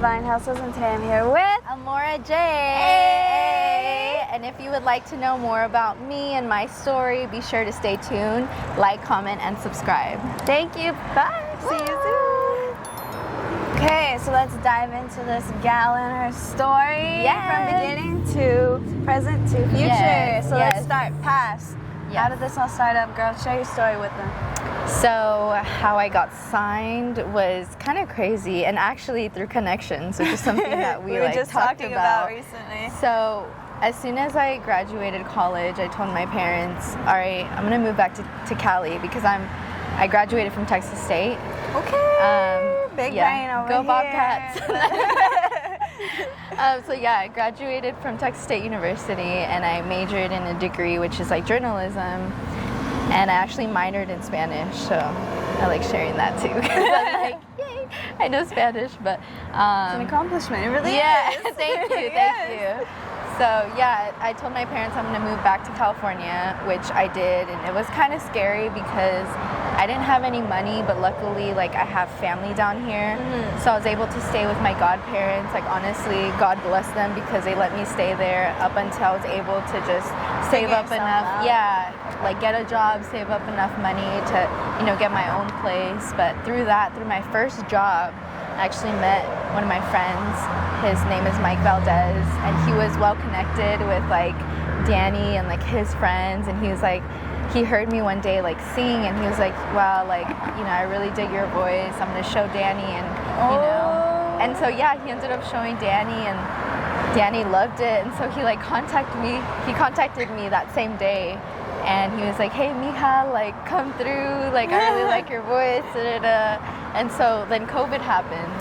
Divine Hustles, and today I'm here with Amoraa J. Hey. And if you would like to know more about me and my story, be sure to stay tuned, like, comment, and subscribe. Thank you. Bye. See you soon. Okay, so let's dive into this gal and her story from beginning to present to future. Yes, So yes. let's start past. How did this all start up, girl? Share your story with them. So how I got signed was kind of crazy, and actually through connections, which is something that we were like just talked talking about recently. So as soon as I graduated college, I told my parents, all right, I'm gonna move back to Cali because I graduated from Texas State. Okay. Big brain over Go here. Bobcats. So yeah, I graduated from Texas State University, and I majored in a degree which is like journalism. And I actually minored in Spanish, so I like sharing that too. Because I'm like, yay, I know Spanish, but it's an accomplishment. It really is. Thank you, thank you. So yeah, I told my parents I'm gonna move back to California, which I did, and it was kind of scary because I didn't have any money, but luckily, like, I have family down here, so I was able to stay with my godparents. Like, honestly, God bless them because they let me stay there up until I was able to just save up enough, like get a job, save up enough money to, you know, get my own place. But through my first job, I actually met one of my friends. His name is Mike Valdez, and he was well connected with like Danny and like his friends, and he was like, he heard me one day like sing, and he was like, wow, like, you know, I really dig your voice, I'm gonna show Danny, and you know, and so yeah, he ended up showing Danny, and Danny loved it, and so he like contacted me that same day, and he was like, hey mija, like come through, like I really like your voice, and so then COVID happened.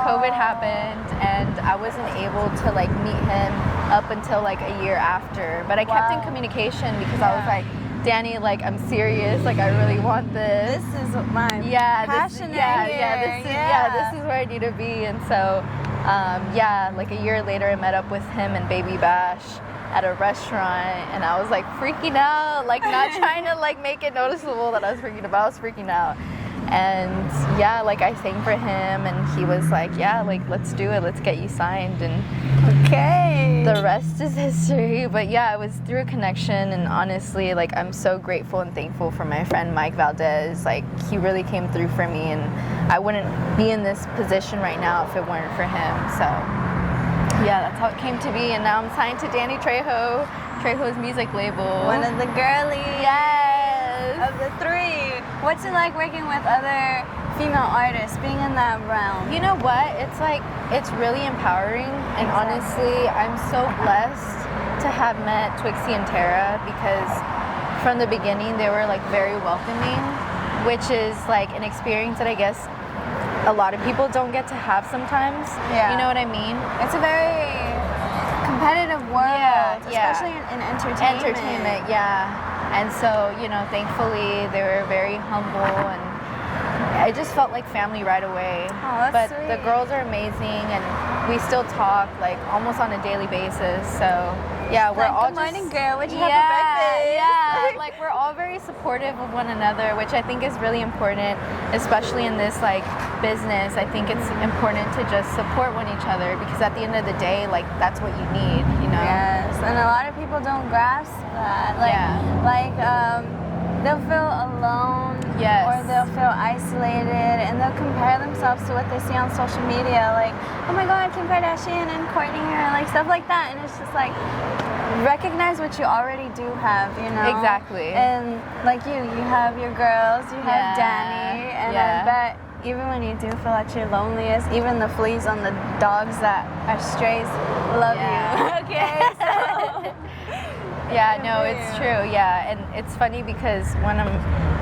COVID happened, and I wasn't able to like meet him up until like a year after, but I kept in communication because I was like, Danny, like I'm serious, like I really want this. This is my passion this is where I need to be. And so like a year later I met up with him and Baby Bash at a restaurant, and I was like freaking out, like not trying to like make it noticeable that I was freaking out, but I was freaking out. And yeah, like I sang for him, and he was like, yeah, like let's do it, let's get you signed, and the rest is history. But yeah, it was through a connection, and honestly, like I'm so grateful and thankful for my friend Mike Valdez. Like he really came through for me, and I wouldn't be in this position right now if it weren't for him. So yeah, that's how it came to be, and now I'm signed to Danny Trejo's music label. One of the girlies of the three. What's it like working with other female artists, being in that realm? You know what? It's like, it's really empowering, and honestly, I'm so blessed to have met Twixie and Tara because from the beginning they were like very welcoming, which is like an experience that I guess a lot of people don't get to have sometimes. You know what I mean? It's a very competitive world, especially in entertainment. And so, you know, thankfully they were very humble, and I just felt like family right away. But sweet. The girls are amazing, and we still talk like almost on a daily basis. So yeah, we're all good morning, girl. What'd you have for breakfast? Yeah, like we're all very supportive of one another, which I think is really important, especially in this like business. I think it's important to just support one each other because at the end of the day, like that's what you need, you know? Yes, and a lot of people don't grasp that. They'll feel alone, or they'll feel isolated, and they'll compare themselves to what they see on social media, like, oh my God, Kim Kardashian and Kourtney here, like stuff like that, and it's just like, recognize what you already do have, you know? Exactly. And like you have your girls, you have Danny, and I bet even when you do feel at your loneliest, even the fleas on the dogs that are strays love you. Okay, so... Yeah, no, it's true. Yeah, and it's funny because one of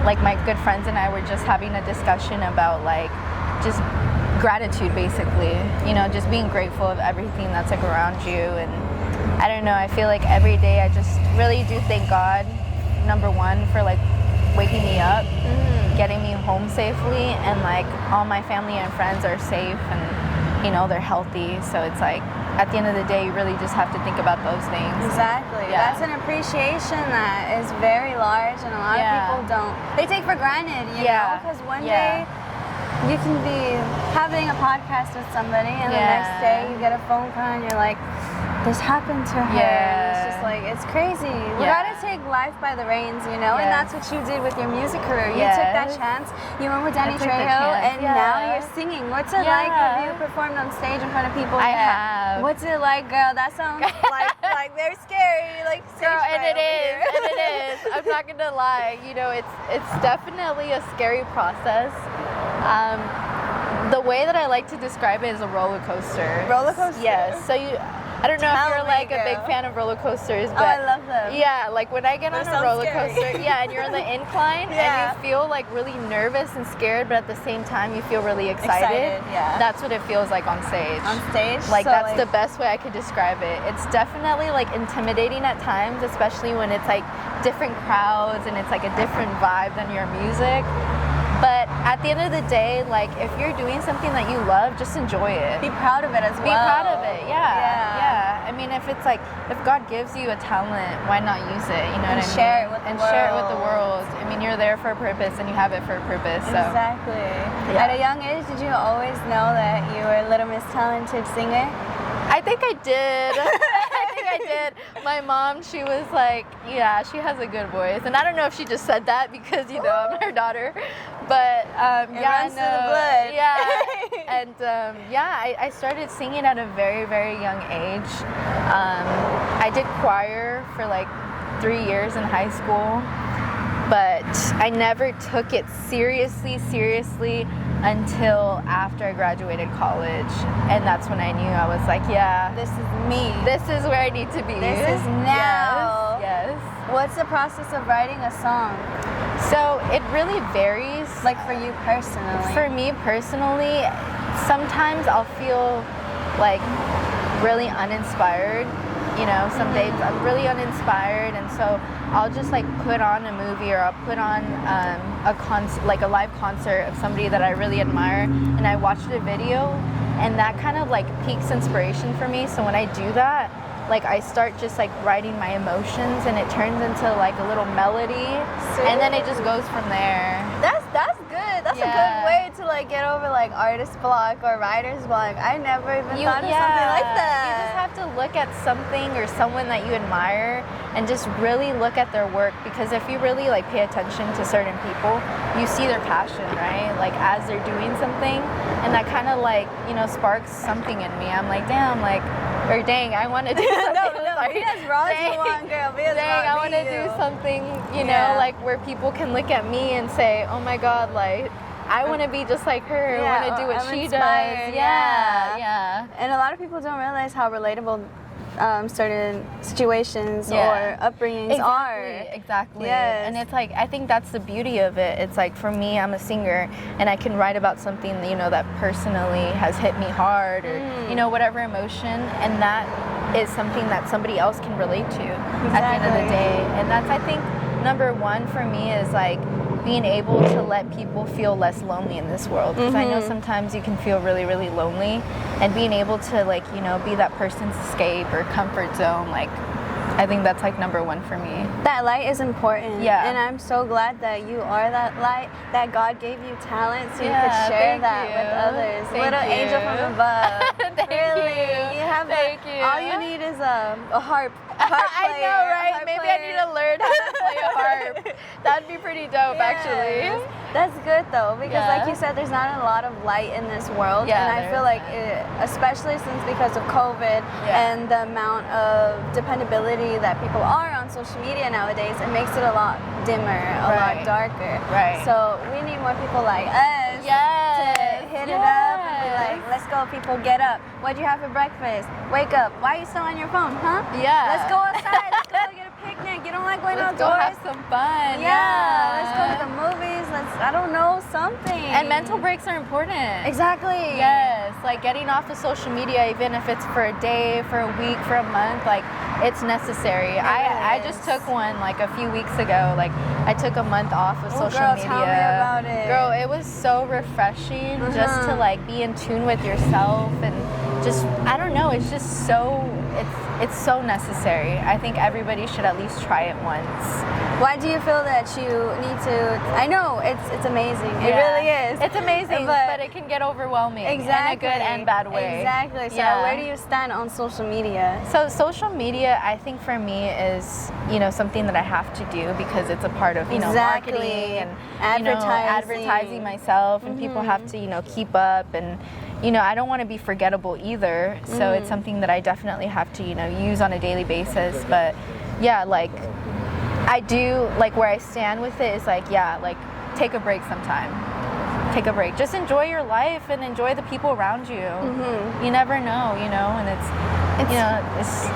like my good friends and I were just having a discussion about like just gratitude, basically. You know, just being grateful of everything that's like around you. And I don't know, I feel like every day I just really do thank God, number one, for like waking me up, getting me home safely, and like all my family and friends are safe, and you know, they're healthy. So it's like, at the end of the day, you really just have to think about those things. Exactly. That's an appreciation that is very large, and a lot of people don't. They take for granted, you know, because one day you can be having a podcast with somebody, and the next day you get a phone call, and you're like, this happened to her. And it's just like, it's crazy. We gotta take life by the reins, you know? And that's what you did with your music career. You took that chance. You went with Danny Trejo, and now you're singing. What's it like? Have you performed on stage in front of people? I have. What's it like, girl? That sounds like very scary. Like, girl, and it is. I'm not gonna lie. You know, it's definitely a scary process. The way that I like to describe it is a roller coaster. Roller coaster? Yes. So I don't know if you're like a big fan of roller coasters, but I love them. Yeah, like when I get on a roller coaster, and you're on the incline, and you feel like really nervous and scared, but at the same time you feel really excited. That's what it feels like on stage. On stage? Like, so that's the best way I could describe it. It's definitely like intimidating at times, especially when it's like different crowds and it's like a different vibe than your music. But at the end of the day, like, if you're doing something that you love, just enjoy it. Be proud of it as well. Be proud of it, yeah. I mean, if it's like, if God gives you a talent, why not use it? You know what I mean? Share it with the world. Share it with the world. I mean, you're there for a purpose, and you have it for a purpose. So. Exactly. At a young age, did you always know that you were Little Miss Talented singer? I think I did. I did. My mom, she was like, yeah, she has a good voice. And I don't know if she just said that because, you know, I'm her daughter. But, runs through the blood. Yeah. And, I started singing at a very, very young age. I did choir for like 3 years in high school. But I never took it seriously until after I graduated college. And that's when I knew, I was like, yeah, this is me. This is where I need to be. This is now. Yes. What's the process of writing a song? So it really varies. Like for you personally? For me personally, sometimes I'll feel like really uninspired. You know, some days I'm really uninspired, and so I'll just like put on a movie, or I'll put on a live concert of somebody that I really admire, and I watch the video, and that kind of like piques inspiration for me. So when I do that, like I start just like writing my emotions, and it turns into like a little melody, and then it just goes from there. That's good. That's a good way to like get over like artist block or writer's block. I never even thought of something like that. You just have to look at something or someone that you admire and just really look at their work, because if you really like pay attention to certain people, you see their passion, right? Like as they're doing something, and that kind of like, you know, sparks something in me. I'm like, damn, like, or dang, I want to do something. Be as raw as you want, girl. Be as raw. I want to do something, you know, like where people can look at me and say, oh my God, like, I want to be just like her. I want to do what she does. Yeah. And a lot of people don't realize how relatable certain situations or upbringings are. Exactly. Yes. And it's like, I think that's the beauty of it. It's like, for me, I'm a singer, and I can write about something, you know, that personally has hit me hard, or you know, whatever emotion, and that is something that somebody else can relate to at the end of the day. And that's, I think, number one for me is like being able to let people feel less lonely in this world, because I know sometimes you can feel really, really lonely, and being able to, like, you know, be that person's escape or comfort zone, like, I think that's like number one for me. That light is important. Yeah. And I'm so glad that you are that light, that God gave you talent so you could share that with others. Little angel from above. Thank you. You have all you need is a harp. I know, right? Maybe I need to learn how to play a harp. That'd be pretty dope, actually. That's good though, because like you said, there's not a lot of light in this world, and I feel like especially because of COVID and the amount of dependability that people are on social media nowadays, it makes it a lot dimmer, a lot darker. So we need more people like us to hit it up and be like, let's go people, get up. What'd you have for breakfast? Wake up. Why are you still on your phone, huh? Let's go outside. Let's go get a picnic. You don't like going outdoors? Let's go have some fun. Let's go to the movies. I don't know, something. And mental breaks are important. Exactly. Yes, like getting off of social media, even if it's for a day, for a week, for a month, like it's necessary. I just took one like a few weeks ago. Like I took a month off of social media. Tell me about it. Girl, it was so refreshing just to like be in tune with yourself, and just, I don't know, it's just so it's so necessary. I think everybody should at least try it once. Why do you feel that you need to? I know it's amazing. It really is. It's amazing, but it can get overwhelming in a good and bad way. Exactly. So where do you stand on social media? So social media, I think for me is, you know, something that I have to do because it's a part of, you know, marketing and advertising myself, and people have to, you know, keep up, and you know, I don't want to be forgettable either. So it's something that I definitely have to, you know, use on a daily basis. But yeah, like I do, like where I stand with it is like, yeah, like take a break sometime. Take a break. Just enjoy your life and enjoy the people around you. You never know, you know, and it's you know, it's,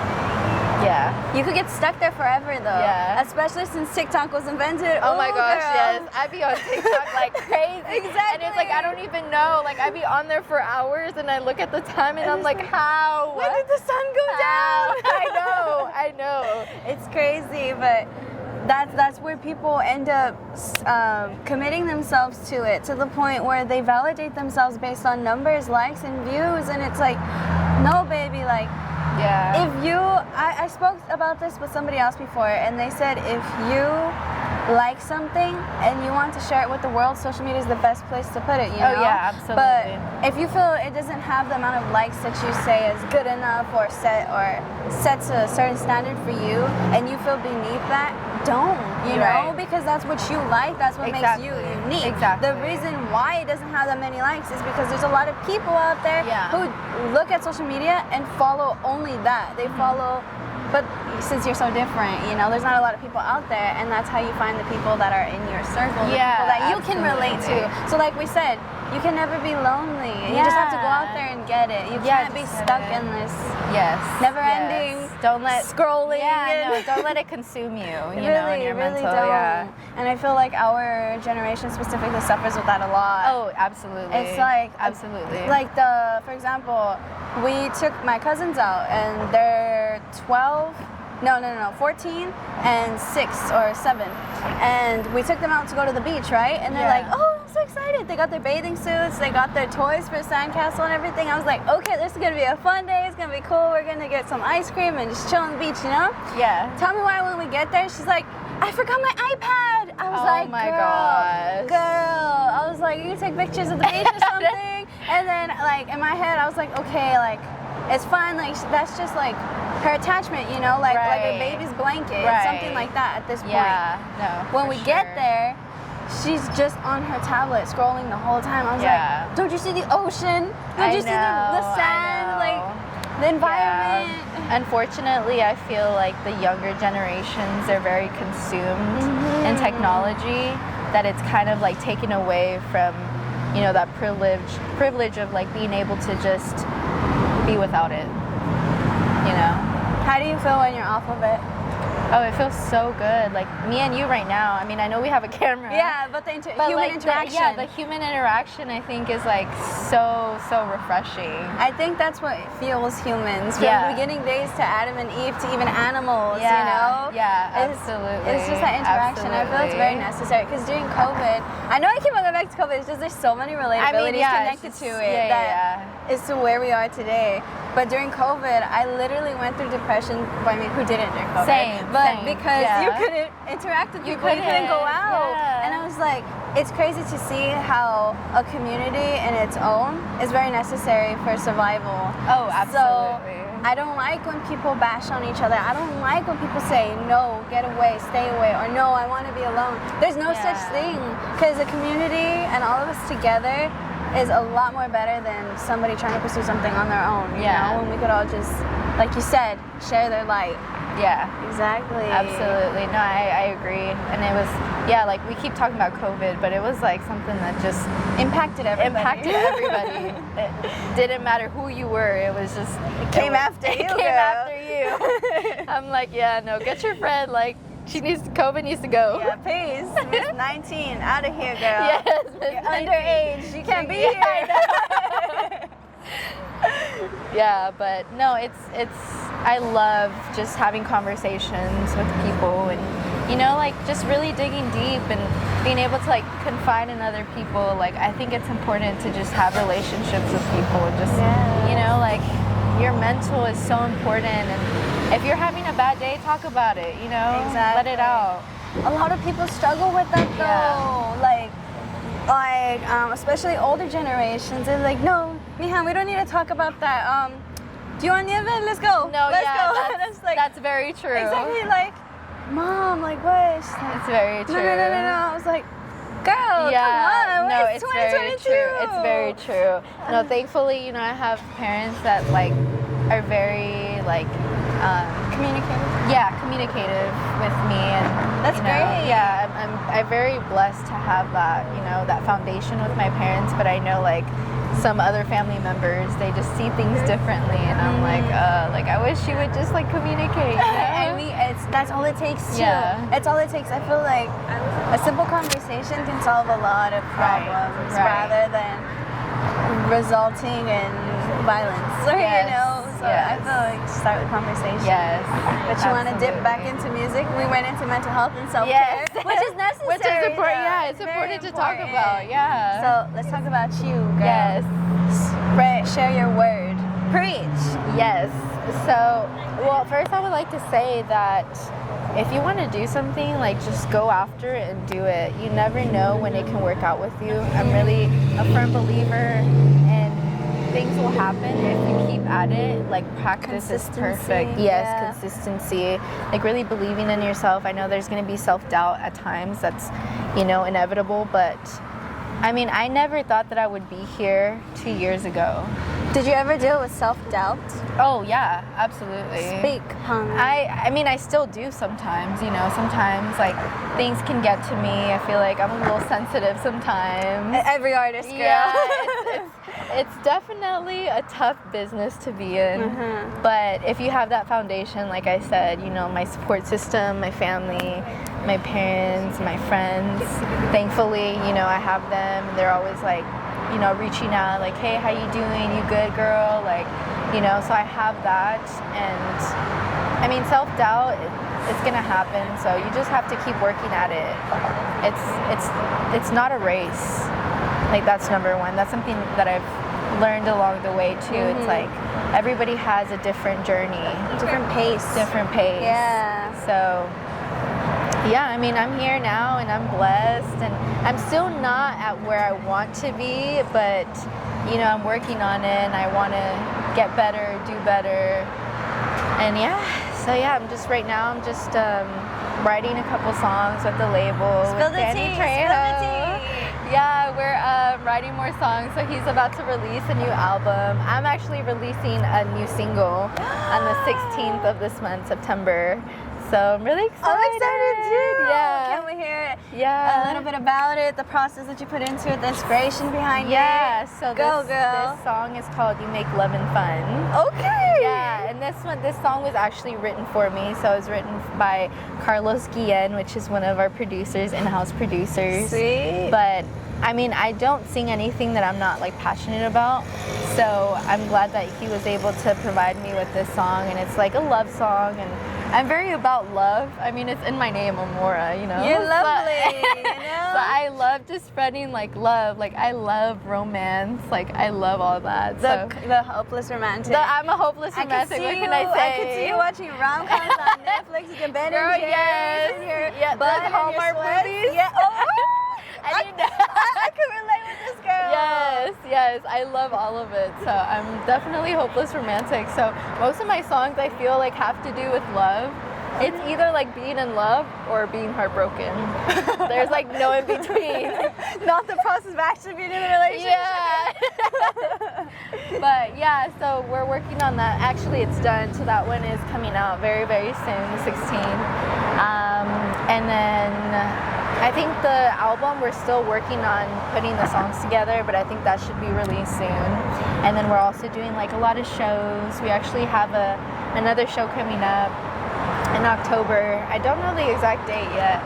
yeah. You could get stuck there forever though. Yeah. Especially since TikTok was invented. Oh my gosh, girl. yes. I be on TikTok like crazy. Exactly. And it's like I don't even know. Like I be on there for hours and I look at the time and I'm like, how? When did the sun go down? I know. It's crazy, but that's where people end up committing themselves to it, to the point where they validate themselves based on numbers, likes, and views, and it's like, no, baby, like, yeah. if you, I spoke about this with somebody else before, and they said if you like something and you want to share it with the world, social media is the best place to put it, you know? Oh yeah, absolutely. But if you feel it doesn't have the amount of likes that you say is good enough or sets a certain standard for you, and you feel beneath that, don't, you know? Because that's what you like, that's what makes you unique. Exactly. The reason why it doesn't have that many likes is because there's a lot of people out there who look at social media and follow only that. They follow, but since you're so different, you know, there's not a lot of people out there, and that's how you find the people that are in your circle, the people that you can relate to. So like we said, you can never be lonely. You just have to go out there and get it. You can't be stuck in this never-ending don't let scrolling. Don't let it consume you. You really, know, in your really mental. don't. Yeah. And I feel like our generation specifically suffers with that a lot. Oh, absolutely. It's like absolutely. Like for example, we took my cousins out, and they're 14 and 6 or 7, and we took them out to go to the beach, right? And they're like, oh, I'm so excited. They got their bathing suits, they got their toys for sandcastle and everything. I was like, okay, this is gonna be a fun day, it's gonna be cool, we're gonna get some ice cream and just chill on the beach, you know? Yeah. Tell me why when we get there, she's like, I forgot my iPad. I was like, my girl. I was like, you take pictures of the beach or something? And then like in my head, I was like, okay, like it's fine, like that's just like her attachment, you know, like a baby's blanket, something like that at this point. Yeah, no. When we get there, she's just on her tablet scrolling the whole time. I was like, don't you see the ocean? Don't you see the sand? Like the environment? Yeah. Unfortunately, I feel like the younger generations are very consumed in technology, that it's kind of like taken away from, you know, that privilege of like being able to just be without it, you know? How do you feel when you're off of it? Oh, it feels so good. Like me and you right now. I mean, I know we have a camera. Yeah, but the human interaction. The human interaction, I think, is like so refreshing. I think that's what fuels humans from the beginning days to Adam and Eve to even animals. You know? Yeah, absolutely. It's just that interaction. I feel it's very necessary because during COVID, I know I keep on going back to COVID. It's just there's so many relatabilities connected to it that is to where we are today. But during COVID, I literally went through depression. Well, I mean, who didn't during COVID? Same. But because you couldn't interact with people, you couldn't go out. And I was like, it's crazy to see how a community in its own is very necessary for survival. Oh, absolutely. So I don't like when people bash on each other. I don't like when people say, no, get away, stay away, or no, I want to be alone. There's no such thing, because a community and all of us together is a lot more better than somebody trying to pursue something on their own, you know, when we could all just, like you said, share their light. Yeah. Exactly. Absolutely. No, I agree. And it was, like we keep talking about COVID, but it was like something that just impacted everybody. It didn't matter who you were. It was just... It came after you. I'm like, no, get your friend. Like, COVID needs to go. Yeah, peace. Miss 19, out of here, girl. Yes, you're underage. You can't be here. Yeah, but no, it's I love just having conversations with people, and you know, like just really digging deep and being able to like confide in other people. Like I think it's important to just have relationships with people and just you know, like your mental is so important. And if you're having a bad day, talk about it, you know? Exactly. Let it out. A lot of people struggle with that though. Yeah. Like especially older generations. They're like, no, mija, we don't need to talk about that. Do you want nieve? Let's go. No, Let's yeah, go. that's, like, that's very true. Exactly, like, Mom, like what? She's like, It's very true. No. I was like, girl, yeah, come on. no, It's it's very 2022. true. It's very true. No, thankfully, you know, I have parents that like are very like communicative with me, and that's you know, great. Yeah, I'm very blessed to have that, you know, that foundation with my parents. But I know like some other family members, they just see things differently, and I'm like I wish you would just like communicate. You know? I mean, that's all it takes too. Yeah. It's all it takes. I feel like a simple conversation can solve a lot of problems rather than resulting in violence. Yes. You know? So I feel like start with conversation. Yes. But you want to dip back into music? We went into mental health and self-care, which is necessary. Which is important. Though. Yeah, it's important to talk about. Yeah. So let's talk about you, girl. Yes. Share your word. Preach. Yes. So, well, first I would like to say that if you want to do something, like just go after it and do it. You never know when it can work out with you. I'm really a firm believer in things will happen if you keep at it. Like practice is perfect. Yes, consistency. Like really believing in yourself. I know there's going to be self-doubt at times. That's, you know, inevitable, but I mean, I never thought that I would be here 2 years ago. Did you ever deal with self-doubt? Oh yeah, absolutely. Speak, hon. I mean, I still do sometimes, you know, sometimes like things can get to me. I feel like I'm a little sensitive sometimes. Every artist, girl. Yeah, it's definitely a tough business to be in. But if you have that foundation, like I said, you know, my support system, my family, my parents, my friends, thankfully, you know, I have them, and they're always like, you know, reaching out, like, hey, how you doing? You good, girl? Like, you know, so I have that. And I mean, self-doubt, it's gonna happen, so you just have to keep working at it. It's not a race. Like, that's number one. That's something that I've learned along the way too. It's like everybody has a different journey, different pace. Yeah. So yeah, I mean, I'm here now and I'm blessed, and I'm still not at where I want to be, but you know, I'm working on it, and I want to get better, do better. And yeah, so yeah, I'm just writing a couple songs with the label. Spill with the Danny tea, Trejo. spill the tea. Yeah, we're writing more songs, so he's about to release a new album. I'm actually releasing a new single on the 16th of this month, September. So I'm really excited. I'm excited too. Yeah. Can we hear Yeah. a little bit about it, the process that you put into it, the inspiration behind it? Yeah, so Go, girl. This song is called You Make Lovin' Fun. Okay. Yeah, and this song was actually written for me. So it was written by Carlos Guillen, which is one of our producers, in-house producers. Sweet. But I mean, I don't sing anything that I'm not like passionate about. So I'm glad that he was able to provide me with this song, and it's like a love song, and I'm very about love. I mean, it's in my name, Amoraa, you know. You're lovely, you know. So I love just spreading like love. Like I love romance. Like I love all that. The hopeless romantic. I'm a hopeless romantic. What can I say? I could see you watching rom-coms on Netflix. You can bed Girl, in yes. Yeah, the Hallmark movies. Yeah. Oh. I can relate with this girl. Yes, I love all of it. So I'm definitely hopeless romantic. So most of my songs I feel like have to do with love. It's either like being in love or being heartbroken. There's like no in between. Not the process of actually being in a relationship. Yeah. But yeah, so we're working on that. Actually, it's done. So that one is coming out very, very soon, the 16th. And then I think the album, we're still working on putting the songs together, but I think that should be released soon. And then we're also doing like a lot of shows. We actually have another show coming up in October. I don't know the exact date yet,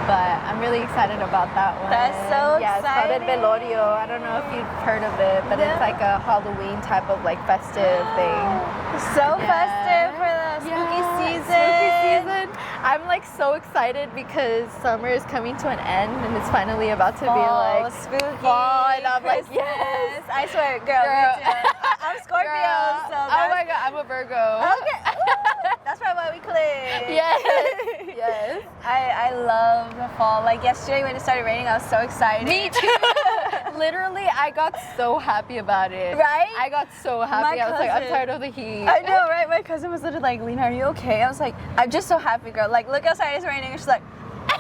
but I'm really excited about that one. That's so exciting. Yeah, it's called El Velorio. I don't know if you've heard of it, but it's like a Halloween type of like festive thing. So festive for the spooky season. Spooky season. I'm like so excited because summer is coming to an end and it's finally about to be like spooky. fall, and I'm like, yes. I swear, girl. Me too. I'm Scorpio, Girl. so Oh my God, I'm a Virgo. Okay. That's probably why we clicked. Yes. Yes. I love the fall. Like yesterday when it started raining, I was so excited. Me too. Literally, I got so happy about it. Right? I got so happy. My I was like, I'm cousin- tired of the heat. I know, right? My cousin was literally like, Lena, are you okay? I was like, I'm just so happy, girl. Like, look outside, it's raining. And she's like, I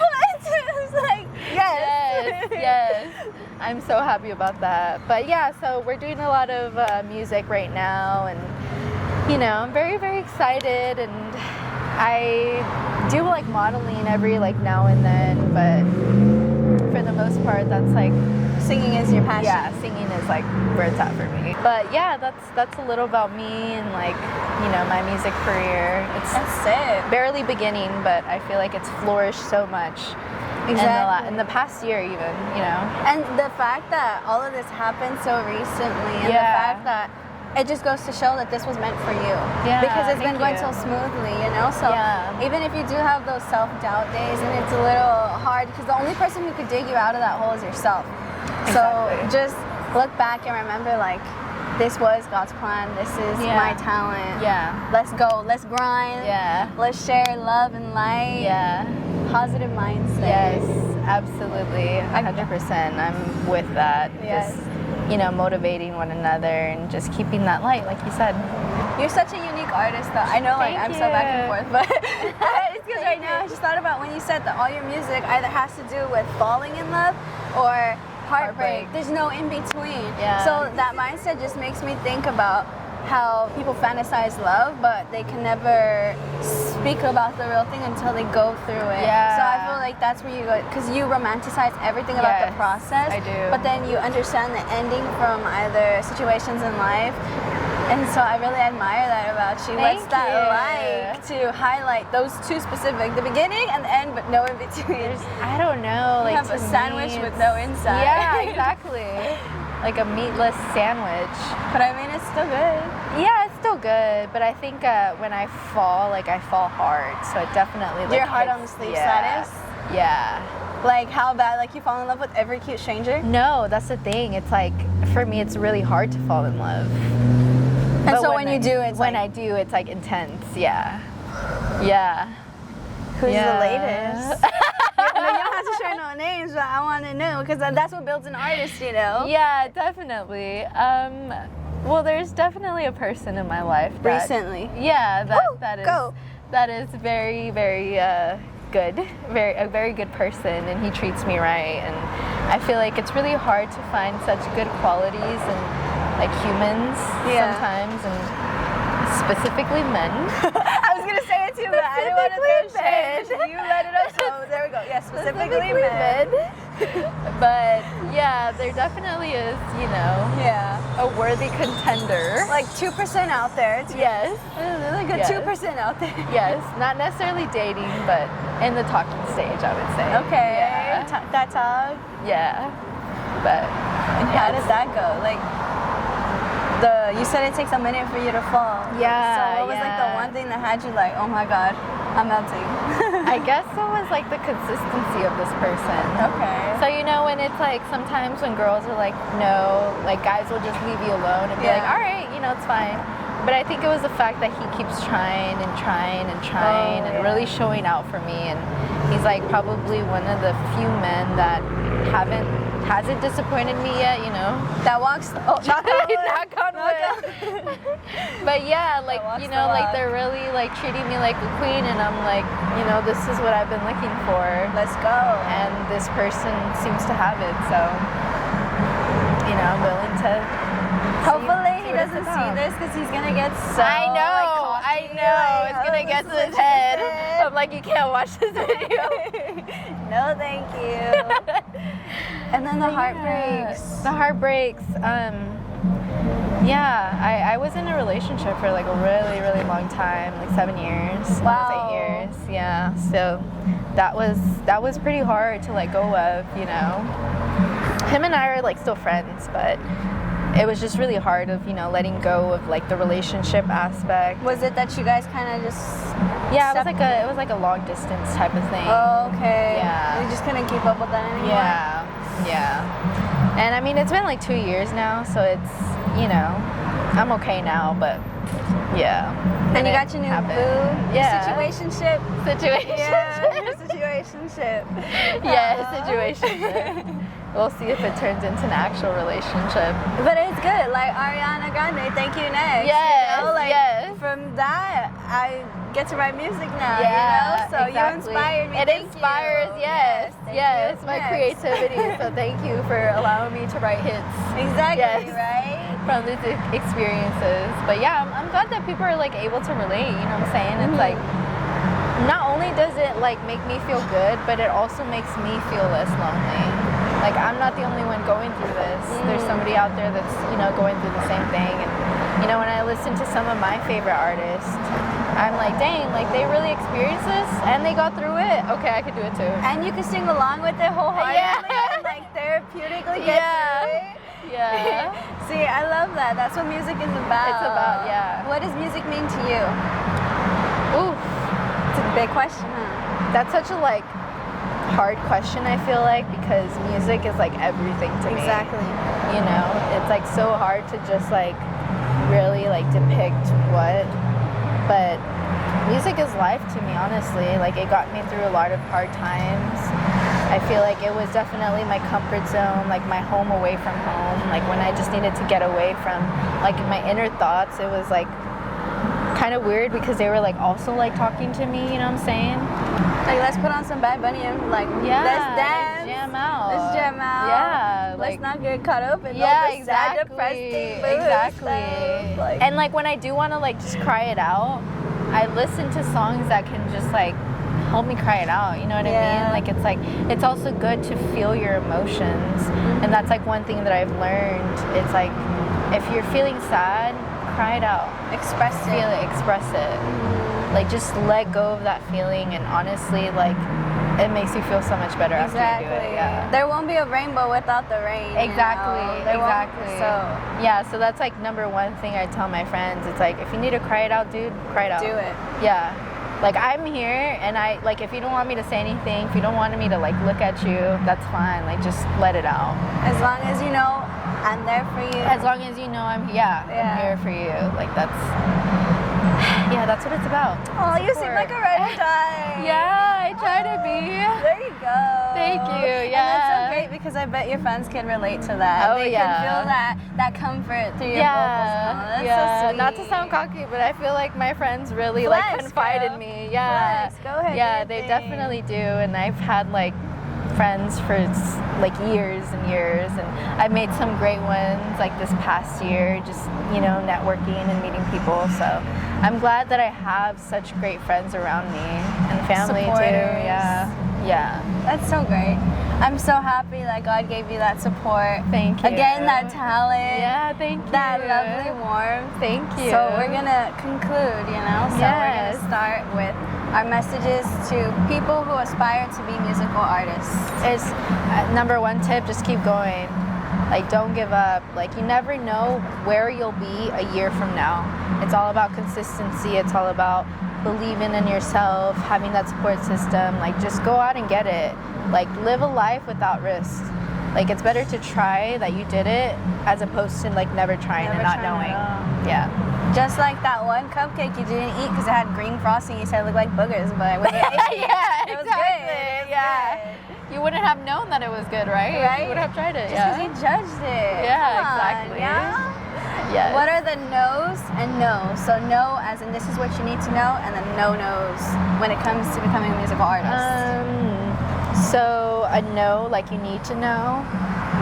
was like, yes. Yes, yes. I'm so happy about that. But yeah, so we're doing a lot of music right now, and you know, I'm very, very excited, and I do like modeling every like now and then, but for the most part, that's like Singing is your passion. yeah, singing is like where it's at for me. But yeah, that's a little about me and like, you know, my music career. It's That's it. barely beginning, but I feel like it's flourished so much Exactly. in the past year even, you know. And the fact that all of this happened so recently, and the Yeah. fact that it just goes to show that this was meant for you. Yeah, Because it's been going thank so you. smoothly, you know? So Yeah. even if you do have those self-doubt days and it's a little hard, because the only person who could dig you out of that hole is yourself. So Exactly. just look back and remember, like, this was God's plan. This is Yeah. my talent. Yeah. Let's go. Let's grind. Yeah. Let's share love and light. Yeah. Positive mindset. Yes, absolutely. 100%. I'm with that. Yes. Just, you know, motivating one another and just keeping that light, like you said. You're such a unique artist, though. I know, like, Thank I'm so back and you. forth, but it's because right now I just thought about when you said that all your music either has to do with falling in love or heartbreak. Heartbreak. There's no in between. Yeah. So that mindset just makes me think about how people fantasize love, but they can never speak about the real thing until they go through it. Yeah. So I feel like that's where you go, because you romanticize everything about the Yes, process. I do. But then you understand the ending from either situations in life. And so I really admire that about you. What's Thank that you. like to highlight those two specific, the beginning and the end, but no in between? I don't know. You Like have a to me, sandwich with it's- no inside. Yeah, exactly. Like a meatless sandwich. But I mean, it's still good. Yeah, it's still good, but I think when I fall, like I fall hard, so it definitely like You're hard on the hits- sleeve yeah. status? Yeah. Like how bad? Like you fall in love with every cute stranger? No, that's the thing. It's like for me, it's really hard to fall in love. And But so when you do, it's when like, I do, it's like intense. Yeah. Yeah. who's Yeah. the latest? You don't have to share no names, but I want to know because that's what builds an artist, you know? Yeah, definitely. Well, there's definitely a person in my life that, Recently. Yeah, Woo, that is go. that is very, very good, a very good person, and he treats me right. And I feel like it's really hard to find such good qualities in like humans Yeah. sometimes, and specifically men. I was gonna say it too, but I didn't want to throw shade. Specifically men. You let it up, so there we go. Yeah, specifically men. But yeah, there definitely is, you know, Yeah. a worthy contender. Like 2% out there. Yes. There's like a Yes. 2% out there. Yes, not necessarily dating, but in the talking stage, I would say. Okay. Yeah. That talk. Yeah. But And how did that go? Like, you said it takes a minute for you to fall. Yeah, So what was like the yeah. one thing that had you like, oh my God, I'm melting? I guess it was like the consistency of this person. Okay. So you know when it's like sometimes when girls are like no, like guys will just leave you alone and be Yeah. like, all right, you know, it's fine. But I think it was the fact that he keeps trying and trying and trying and yeah. really showing out for me. And he's like probably one of the few men that hasn't disappointed me yet, you know. That walks. Oh, knock on wood. Knock on wood. But yeah, like walks you the know, like walk. they're really like treating me like a queen, and I'm like, you know, this is what I've been looking for, Let's go. and this person seems to have it. So, you know, I'm willing to. Hopefully he see what it's doesn't see about. this because he's gonna get so. I know, like, cocky, I know. like, It's oh, gonna this get is to what his she head. said. I'm like, you can't watch this video. No, thank you. And then the heartbreaks. The heartbreaks. Yeah, I was in a relationship for like a really, really long time, like 7 years, Wow. 8 years. Yeah, so that was pretty hard to let go of, you know. Him and I are like still friends, but it was just really hard of, you know, letting go of like the relationship aspect. Was it that you guys kind of just? Yeah, it was like a long distance type of thing. Oh, okay. Yeah. You just couldn't keep up with that anymore. Yeah, yeah. And I mean, it's been like 2 years now, so it's, you know, I'm okay now, but yeah. And you got your new boo? Yeah. Situationship? Yeah, your situationship. Yeah, situationship. We'll see if it turns into an actual relationship. But it's good. Like Ariana Grande, Thank You Next. Yes, you know? Like, yes. From that, I get to write music now, Yeah, you know? So exactly. you inspired me. It inspires, yes. Yes, my creativity. So thank you for allowing me to write hits. Exactly, Yes. right? From these experiences. But yeah, I'm glad that people are like able to relate, you know what I'm saying? It's like, not only does it like make me feel good, but it also makes me feel less lonely. Like, I'm not the only one going through this. There's somebody out there that's, you know, going through the same thing. And, you know, when I listen to some of my favorite artists, I'm like, dang, like they really experienced this and they got through it. Okay, I could do it too. And you can sing along with it wholeheartedly and like therapeutically get through it. Yeah. See, I love that. That's what music is about. It's about, yeah. What does music mean to you? Ooh, It's a big question, huh? that's such a like hard question, I feel like, because music is like everything to me. Exactly. You know, it's like so hard to just like really like depict what, but music is life to me, honestly. Like, it got me through a lot of hard times. I feel like it was definitely my comfort zone, like my home away from home. Like when I just needed to get away from like my inner thoughts, it was like kind of weird because they were like also like talking to me, you know what I'm saying? Like, let's put on some Bad Bunny and like, Yeah, let's dance. let's jam out. Let's jam out. Yeah, Let's like, not get caught up in all yeah, the sad, depressing mood exactly. stuff. Like, And like when I do want to like just cry it out, I listen to songs that can just like help me cry it out, you know what I mean? Like, it's like, it's also good to feel your emotions. And that's like one thing that I've learned. It's like, if you're feeling sad, cry it out. express it. Feel it, express it. Like, just let go of that feeling, and honestly, like, it makes you feel so much better after you do it. Yeah. There won't be a rainbow without the rain. Exactly, You know? There won't- exactly. So Yeah, so that's like number one thing I tell my friends. It's like, if you need to cry it out, dude, cry it out. do it. Yeah. Like, I'm here, and I, like, if you don't want me to say anything, if you don't want me to, like, look at you, that's fine. Like, just let it out. As long as you know I'm there for you. As long as you know I'm here for you. Like, that's what it's about. Oh, you seem like a ride or die. Yeah, I try to be. There you go. Thank you, And yeah. that's so great because I bet your friends can relate to that. Oh, they yeah. can feel that comfort through your Yeah, vocals. That's yeah. so sweet. Not to sound cocky, but I feel like my friends really Flex, like confide girl. in me. Yeah, Flex. Go ahead, yeah, do they your thing. definitely do, and I've had like friends for like years and years, and I've made some great ones like this past year, just, you know, networking and meeting people. So I'm glad that I have such great friends around me, and family too. Supporters. Yeah. That's so great. I'm so happy that God gave you that support. Thank you. Again, that talent. Yeah, thank you. That lovely warmth. Thank you. So we're gonna conclude, you know. So we're Yes. gonna start with our messages to people who aspire to be musical artists. Is number one tip, just keep going. Like, don't give up. Like, you never know where you'll be a year from now. It's all about consistency. It's all about believing in yourself, having that support system. Like, just go out and get it. Like, live a life without risk. Like, it's better to try that you did it as opposed to like never trying and not knowing. Yeah. Just like that one cupcake you didn't eat because it had green frosting. You said it looked like boogers, but when you ate it, Yeah, it was exactly. good. It was Yeah. good. You wouldn't have known that it was good, right? Right? You would have tried it. Just because you judged it. Yeah, Come on, exactly. yeah? Yes. What are the no's and no's? So no as in this is what you need to know, and then no-nos when it comes to becoming a musical artist. So a no, like you need to know,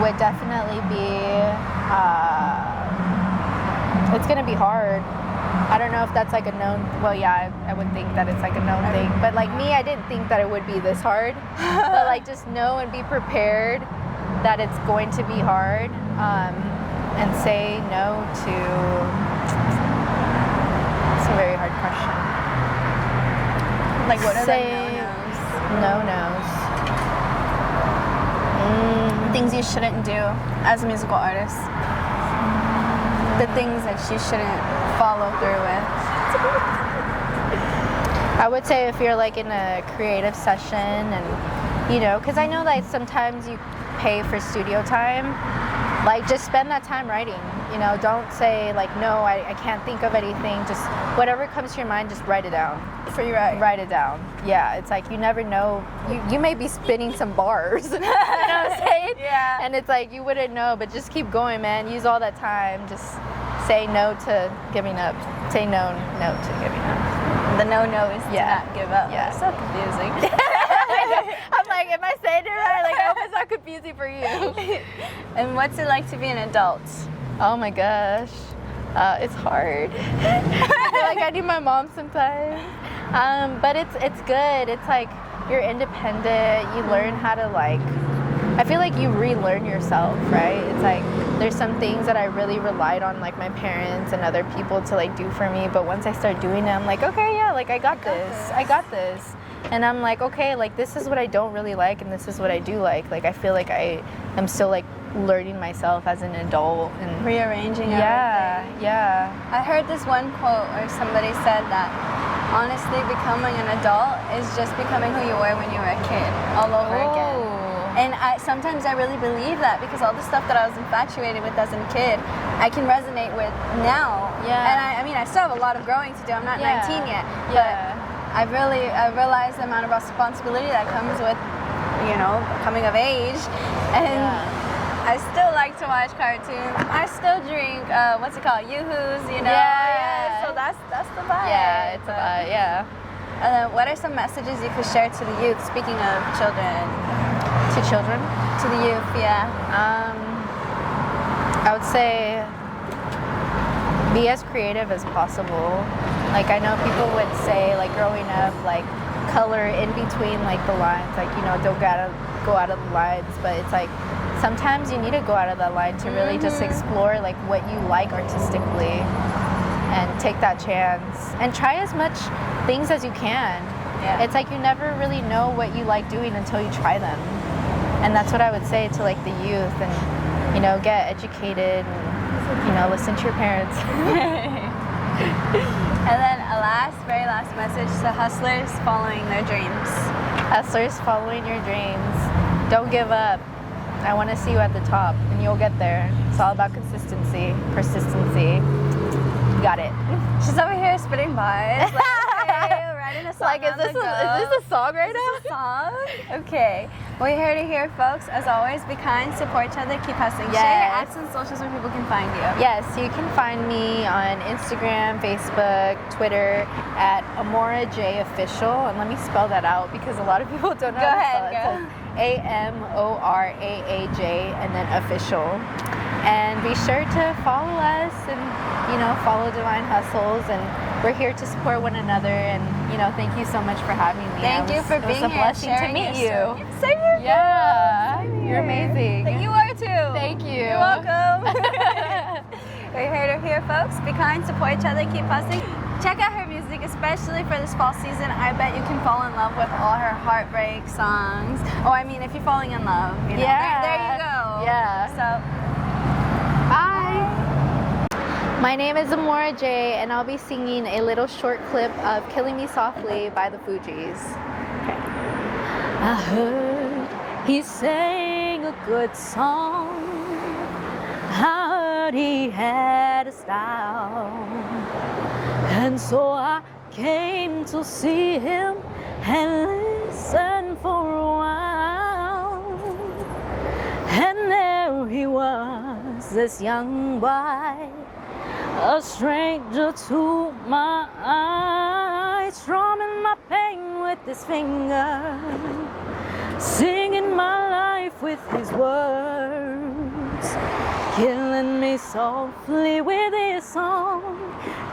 would definitely be, it's gonna be hard. I don't know if that's like a known, well yeah, I would think that it's like a known thing, but like me, I didn't think that it would be this hard. But like, just know and be prepared that it's going to be hard, and say no to, it's a very hard question. Like what are the Say no-nos? no-nos. Things you shouldn't do as a musical artist. The things that you shouldn't follow through with. I would say if you're like in a creative session and you know, because I know that sometimes you pay for studio time. Like, just spend that time writing, you know, don't say like, no, I can't think of anything, just whatever comes to your mind, just write it down. Write it down. Yeah, it's like, you never know, you may be spinning some bars, you know what I'm saying? Yeah. And it's like, you wouldn't know, but just keep going, man, use all that time, just say no to giving up, say no to giving up. The no is to not give up. Yeah. It's so confusing. I'm like, am I saying it right? Like, I hope it's not confusing for you. And what's it like to be an adult? Oh my gosh, it's hard. I feel like I need my mom sometimes, but it's good. It's like, you're independent. You learn how to, like, I feel like you relearn yourself, right? It's like, there's some things that I really relied on, like my parents and other people to like do for me, but once I start doing it, I'm like, okay, yeah, like I got this. And I'm like, okay, like this is what I don't really like, and this is what I do like. Like, I feel like I am still like learning myself as an adult and rearranging everything. Yeah. I heard this one quote where somebody said that honestly, becoming an adult is just becoming who you were when you were a kid all over again. And sometimes I really believe that, because all the stuff that I was infatuated with as a kid, I can resonate with now. Yeah. And I mean, I still have a lot of growing to do. I'm not 19 yet. Yeah. But I realized the amount of responsibility that comes with, you know, coming of age. And I still like to watch cartoons. I still drink, what's it called? Yoo-hoos, you know? Yeah. So that's the vibe. Yeah, it's a vibe, yeah. And then what are some messages you could share to the youth, speaking of children? To children? To the youth, yeah. I would say be as creative as possible. Like, I know people would say, like, growing up, like, color in between, like, the lines, like, you know, don't go out of the lines, but it's like, sometimes you need to go out of that line to really just explore, like, what you like artistically, and take that chance, and try as much things as you can. Yeah. It's like, you never really know what you like doing until you try them. And that's what I would say to, like, the youth, and, you know, get educated, and, you know, listen to your parents. And then a very last message to hustlers following their dreams. Hustlers following your dreams. Don't give up. I want to see you at the top, and you'll get there. It's all about consistency, persistency. You got it. She's over here spitting bars. Like, okay, writing a song. Like, is this a song right now? Is this a song? Okay. We're here to hear, folks. As always, be kind, support each other, keep hustling. Yes. Share your apps and socials where people can find you. Yes, you can find me on Instagram, Facebook, Twitter at Amoraa J Official. And let me spell that out, because a lot of people don't know how to spell it. Go. AMORAAJ and then official. And be sure to follow us, and, you know, follow Divine Hustles, and we're here to support one another. And, you know, thank you so much for having me. Thank you for being here. It was a blessing to sharing meet your you. story. Same here. Yeah, Same here. you're amazing. You are too. Thank you. You're welcome. We're here to hear, folks. Be kind, support each other, keep hustling. Check out her music, especially for this fall season. I bet you can fall in love with all her heartbreak songs. Oh, I mean, if you're falling in love, you know, there you go. Yeah. So, my name is Amoraa J, and I'll be singing a little short clip of Killing Me Softly by the Fugees. Okay. I heard he sang a good song. I heard he had a style. And so I came to see him and listen for a while. And there he was, this young boy, a stranger to my eyes, strumming my pain with his finger, singing my life with his words, killing me softly with his song,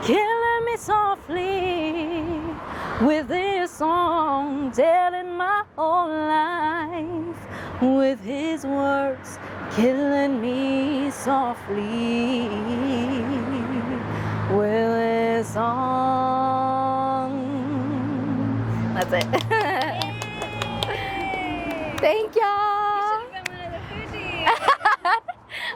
killing me softly with his song, telling my whole life with his words, killing me softly with his song. That's it. Thank y'all.